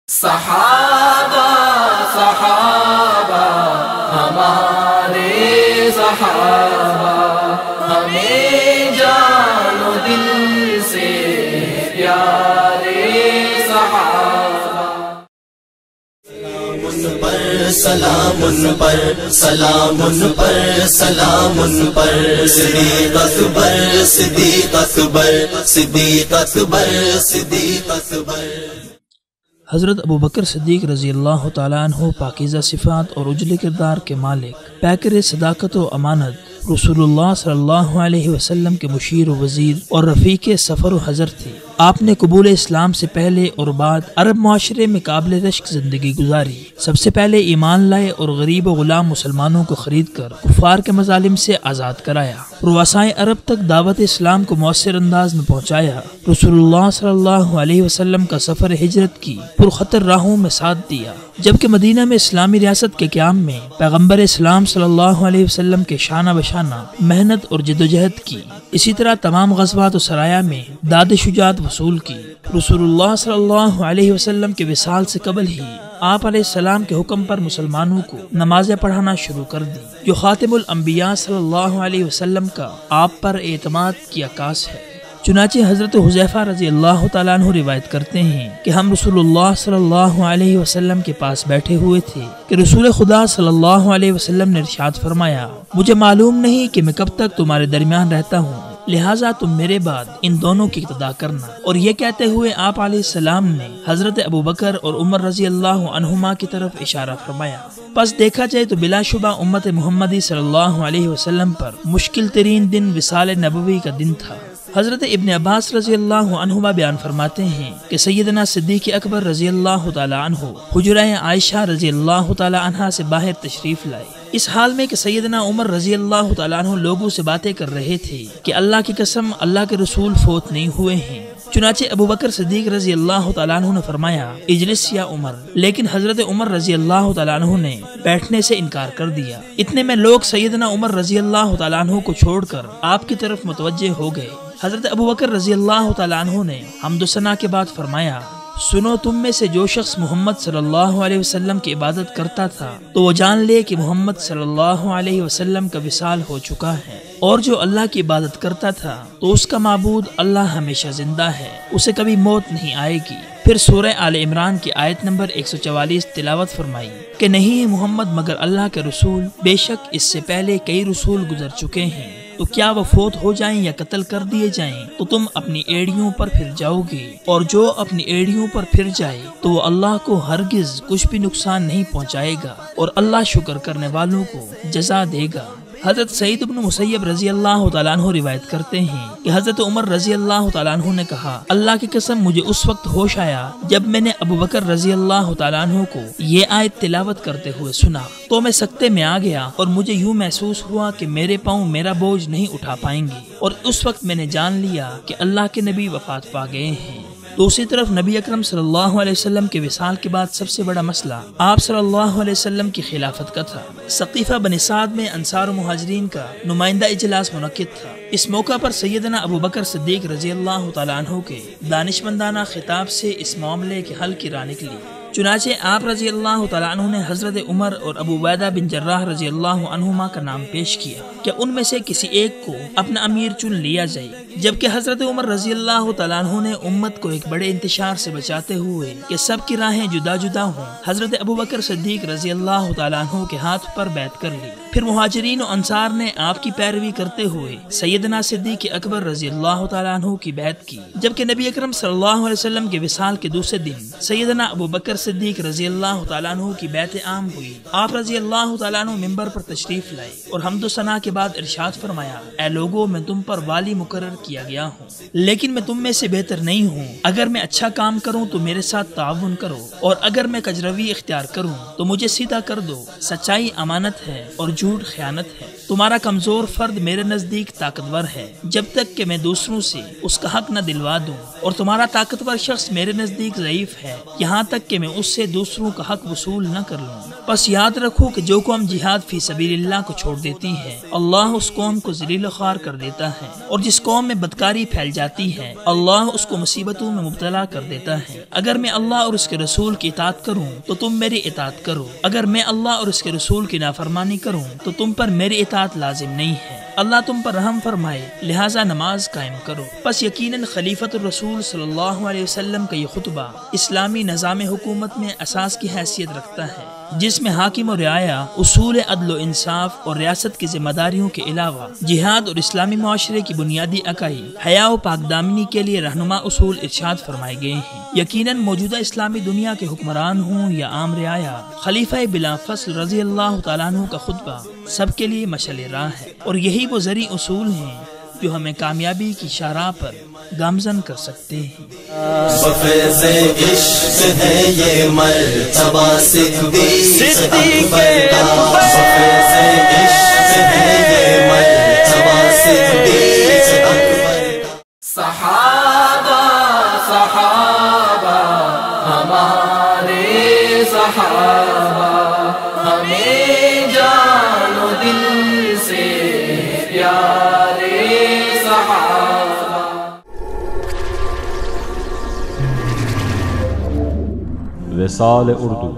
صحابہ صحابہ ہمارے صحابہ ہمیں جان و دل سے پیارے صحابہ. سلام ان پر سلام ان پر سلام ان پر صدیق اکبر صدیق اکبر صدیق اکبر صدیق اکبر. حضرت ابوبکر صدیق رضی اللہ تعالیٰ عنہ پاکیزہ صفات اور اجلے کردار کے مالک، پیکر صداقت و امانت، رسول اللہ صلی اللہ علیہ وسلم کے مشیر و وزیر اور رفیق سفر و حضر تھے. آپ نے قبول اسلام سے پہلے اور بعد عرب معاشرے میں قابل رشک زندگی گزاری. سب سے پہلے ایمان لائے اور غریب و غلام مسلمانوں کو خرید کر کفار کے مظالم سے آزاد کرایا. رؤسائے عرب تک دعوت اسلام کو مؤثر انداز میں پہنچایا. رسول اللہ صلی اللہ علیہ وسلم کا سفر ہجرت کی پرخطر راہوں میں ساتھ دیا، جبکہ مدینہ میں اسلامی ریاست کے قیام میں پیغمبر اسلام صلی اللہ علیہ وسلم کے شانہ بشانہ محنت اور جدوجہد کی. اسی طرح تمام غزوات و سرایا میں داد شجاعت وصول کی. رسول اللہ صلی اللہ علیہ وسلم کے وصال سے قبل ہی آپ علیہ السلام کے حکم پر مسلمانوں کو نمازیں پڑھانا شروع کر دی، جو خاتم الانبیاء صلی اللہ علیہ وسلم کا آپ پر اعتماد کی عکاس ہے. چنانچہ حضرت حذیفہ رضی اللہ تعالیٰ عنہ روایت کرتے ہیں کہ ہم رسول اللہ صلی اللہ علیہ وسلم کے پاس بیٹھے ہوئے تھے کہ رسول خدا صلی اللہ علیہ وسلم نے ارشاد فرمایا، مجھے معلوم نہیں کہ میں کب تک تمہارے درمیان رہتا ہوں، لہٰذا تم میرے بعد ان دونوں کی اقتدا کرنا. اور یہ کہتے ہوئے آپ علیہ السلام نے حضرت ابوبکر اور عمر رضی اللہ عنہما کی طرف اشارہ فرمایا. پس دیکھا جائے تو بلا شبہ امت محمدی صلی اللہ علیہ وسلم پر مشکل ترین دن وصال نبوی کا دن تھا. حضرت ابن عباس رضی اللہ عنہما بیان فرماتے ہیں کہ سیدنا صدیق اکبر رضی اللہ تعالی عنہ حجرہ عائشہ رضی اللہ تعالی عنہا سے باہر تشریف لائے، اس حال میں کہ سیدنا عمر رضی اللہ تعالی عنہ لوگوں سے باتیں کر رہے تھے کہ اللہ کی قسم اللہ کے رسول فوت نہیں ہوئے ہیں. چنانچہ ابوبکر صدیق رضی اللہ تعالیٰ عنہ نے فرمایا، اجلس یا عمر، لیکن حضرت عمر رضی اللہ تعالیٰ عنہ نے بیٹھنے سے انکار کر دیا. اتنے میں لوگ سیدنا عمر رضی اللہ تعالیٰ عنہ کو چھوڑ کر آپ کی طرف متوجہ ہو گئے. حضرت ابوبکر رضی اللہ تعالیٰ عنہ نے حمد و ثنا کے بعد فرمایا، سنو، تم میں سے جو شخص محمد صلی اللہ علیہ وسلم کی عبادت کرتا تھا تو وہ جان لے کہ محمد صلی اللہ علیہ وسلم کا وصال ہو چکا ہے، اور جو اللہ کی عبادت کرتا تھا تو اس کا معبود اللہ ہمیشہ زندہ ہے، اسے کبھی موت نہیں آئے گی. پھر سورہ آل عمران کی آیت نمبر 144 تلاوت فرمائی کہ نہیں ہے محمد مگر اللہ کے رسول، بے شک اس سے پہلے کئی رسول گزر چکے ہیں، تو کیا وہ فوت ہو جائیں یا قتل کر دیے جائیں تو تم اپنی ایڑیوں پر پھر جاؤ گے، اور جو اپنی ایڑیوں پر پھر جائے تو وہ اللہ کو ہرگز کچھ بھی نقصان نہیں پہنچائے گا، اور اللہ شکر کرنے والوں کو جزا دے گا. حضرت سعید بن مسیب رضی اللہ تعالیٰ عنہ روایت کرتے ہیں کہ حضرت عمر رضی اللہ تعالیٰ عنہ نے کہا، اللہ کی قسم مجھے اس وقت ہوش آیا جب میں نے ابوبکر رضی اللہ تعالیٰ عنہ کو یہ آیت تلاوت کرتے ہوئے سنا تو میں سکتے میں آ گیا، اور مجھے یوں محسوس ہوا کہ میرے پاؤں میرا بوجھ نہیں اٹھا پائیں گے، اور اس وقت میں نے جان لیا کہ اللہ کے نبی وفات پا گئے ہیں. دوسری طرف نبی اکرم صلی اللہ علیہ وسلم کے وصال کے بعد سب سے بڑا مسئلہ آپ صلی اللہ علیہ وسلم کی خلافت کا تھا. ثقیفہ بنی سعد میں انصار و مہاجرین کا نمائندہ اجلاس منعقد تھا. اس موقع پر سیدنا ابوبکر صدیق رضی اللہ تعالیٰ عنہ کے دانشمندانہ خطاب سے اس معاملے کے حل کی راہ نکلی. چنانچہ آپ رضی اللہ تعالیٰ عنہ نے حضرت عمر اور ابو عبیدہ بن جراح رضی اللہ عنہما کا نام پیش کیا کہ ان میں سے کسی ایک کو اپنا امیر چن لیا جائے، جبکہ حضرت عمر رضی اللہ تعالیٰ عنہ نے امت کو ایک بڑے انتشار سے بچاتے ہوئے کہ سب کی راہیں جدا جدا ہوں، حضرت ابوبکر صدیق رضی اللہ تعالیٰ عنہ کے ہاتھ پر بیعت کر لی. پھر مہاجرین و انصار نے آپ کی پیروی کرتے ہوئے سیدنا صدیق اکبر رضی اللہ تعالیٰ عنہ کی بیعت کی، جبکہ نبی اکرم صلی اللہ علیہ وسلم کے وصال کے دوسرے دن سیدنا ابوبکر صدیق رضی اللہ تعالیٰ عنہ کی بیعت عام ہوئی. آپ رضی اللہ تعالیٰ عنہ ممبر پر تشریف لائے اور حمد و ثنا کے بعد ارشاد فرمایا، اے لوگو، میں تم پر والی مقرر کیا گیا ہوں، لیکن میں تم میں سے بہتر نہیں ہوں. اگر میں اچھا کام کروں تو میرے ساتھ تعاون کرو، اور اگر میں کجروی اختیار کروں تو مجھے سیدھا کر دو. سچائی امانت ہے اور جھوٹ خیانت ہے. تمہارا کمزور فرد میرے نزدیک طاقتور ہے جب تک کہ میں دوسروں سے اس کا حق نہ دلوا دوں، اور تمہارا طاقتور شخص میرے نزدیک ضعیف ہے یہاں تک کہ میں اس سے دوسروں کا حق وصول نہ کر لوں۔ بس یاد رکھو کہ جو قوم جہاد فی سبیل اللہ کو چھوڑ دیتی ہے اللہ اس قوم کو ذلیل و خوار کر دیتا ہے، اور جس قوم میں بدکاری پھیل جاتی ہے اللہ اس کو مصیبتوں میں مبتلا کر دیتا ہے۔ اگر میں اللہ اور اس کے رسول کی اطاعت کروں تو تم میری اطاعت کرو، اگر میں اللہ اور اس کے رسول کی نافرمانی کروں تو تم پر میری اطاعت لازم نہیں ہے۔ اللہ تم پر رحم فرمائے لہٰذا نماز قائم کرو۔ پس یقیناً خلیفۃ الرسول صلی اللہ علیہ وسلم کا یہ خطبہ اسلامی نظام حکومت میں اساس کی حیثیت رکھتا ہے، جس میں حاکم و رعایا اصول عدل و انصاف اور ریاست کی ذمہ داریوں کے علاوہ جہاد اور اسلامی معاشرے کی بنیادی اکائی حیا و پاک دامنی کے لیے رہنما اصول ارشاد فرمائے گئے ہیں۔ یقیناً موجودہ اسلامی دنیا کے حکمران ہوں یا عام رعایا، خلیفہ بلا فصل رضی اللہ تعالیٰ عنہ کا خطبہ سب کے لیے مشعل راہ ہے، اور یہی وہ ذریع اصول ہیں جو ہمیں کامیابی کی شاہراہ پر گامزن کر سکتے ہیں۔ بفیض عشق ہے یہ مرتبہ صدیق اکبر کا، بفیض عشق ہے یہ مرتبہ صدیق اکبر کا۔ صحابہ صحابہ ہمارے صحابہ، ہمیں جان و دل سے پیارے صحابہ۔ وصال اردو